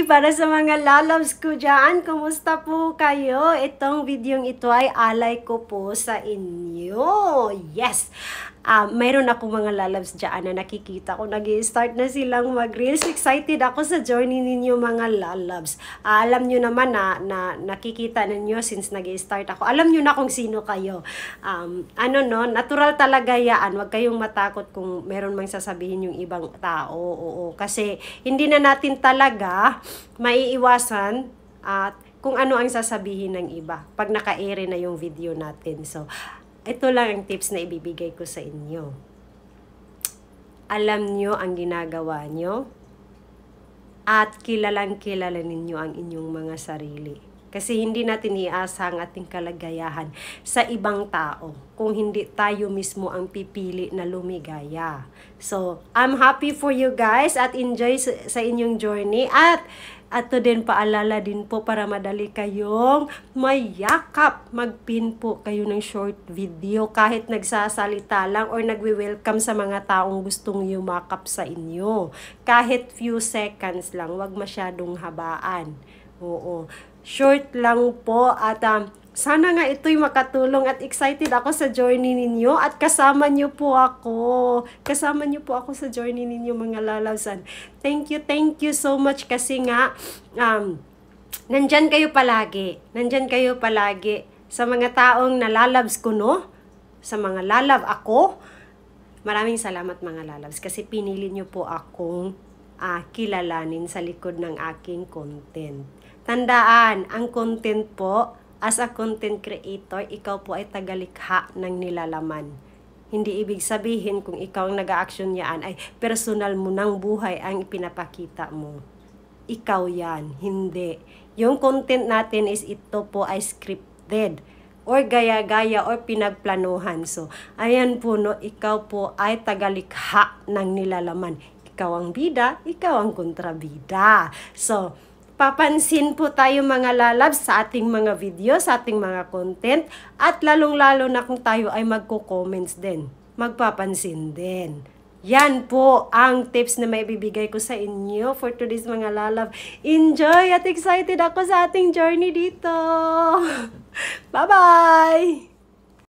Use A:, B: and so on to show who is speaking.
A: para sa mga lalabs ko dyan. Kumusta po kayo? Itong videong ito ay alay ko po sa inyo. Yes! Mayroon ako mga lalabs dyan na nakikita ko. Nag-i-start na silang mag-reels. Excited ako sa journey ninyo mga lalabs. Alam nyo naman na nakikita ninyo since nag-i-start ako. Alam nyo na kung sino kayo. Natural talaga yan. Huwag kayong matakot kung meron mang sasabihin yung ibang tao. Oo, kasi hindi na natin talaga maiiwasan at kung ano ang sasabihin ng iba pag naka-air na yung video natin. So, ito lang ang tips na ibibigay ko sa inyo. Alam nyo ang ginagawa nyo at kilalang kilala ninyo ang inyong mga sarili. Kasi hindi natin iasa ang ating kalagayahan sa ibang tao kung hindi tayo mismo ang pipili na lumigaya. So, I'm happy for you guys at enjoy sa inyong journey at to din paalala din po para madali kayong mayakap. Mag-pin po kayo ng short video kahit nagsasalita lang or nagwi-welcome sa mga taong gustong yumakap sa inyo. Kahit few seconds lang, wag masyadong habaan. Oo. Short lang po at sana nga ito'y makatulong at excited ako sa journey ninyo at kasama niyo po ako. Kasama niyo po ako sa journey ninyo mga lalabsan. Thank you so much kasi nga nandyan kayo palagi. Nandyan kayo palagi sa mga taong nalalabs ko, no? Sa mga lalab ako. Maraming salamat mga lalabs kasi pinili niyo po akong kilalanin sa likod ng aking content. Tandaan, ang content po, as a content creator, ikaw po ay tagalikha ng nilalaman. Hindi ibig sabihin kung ikaw ang nag-a-action yaan ay personal mo ng buhay ang ipinapakita mo. Ikaw yan, hindi. Yung content natin is ito po ay scripted or gaya-gaya or pinagplanuhan. So, ayan po, no, ikaw po ay tagalikha ng nilalaman. Ikaw ang bida, ikaw ang kontrabida. So, papansin po tayo mga lalabs sa ating mga video, sa ating mga content, at lalong-lalo na kung tayo ay magko-comments din, magpapansin din. Yan po ang tips na maibibigay ko sa inyo for today's mga lalab. Enjoy at excited ako sa ating journey dito. Bye-bye!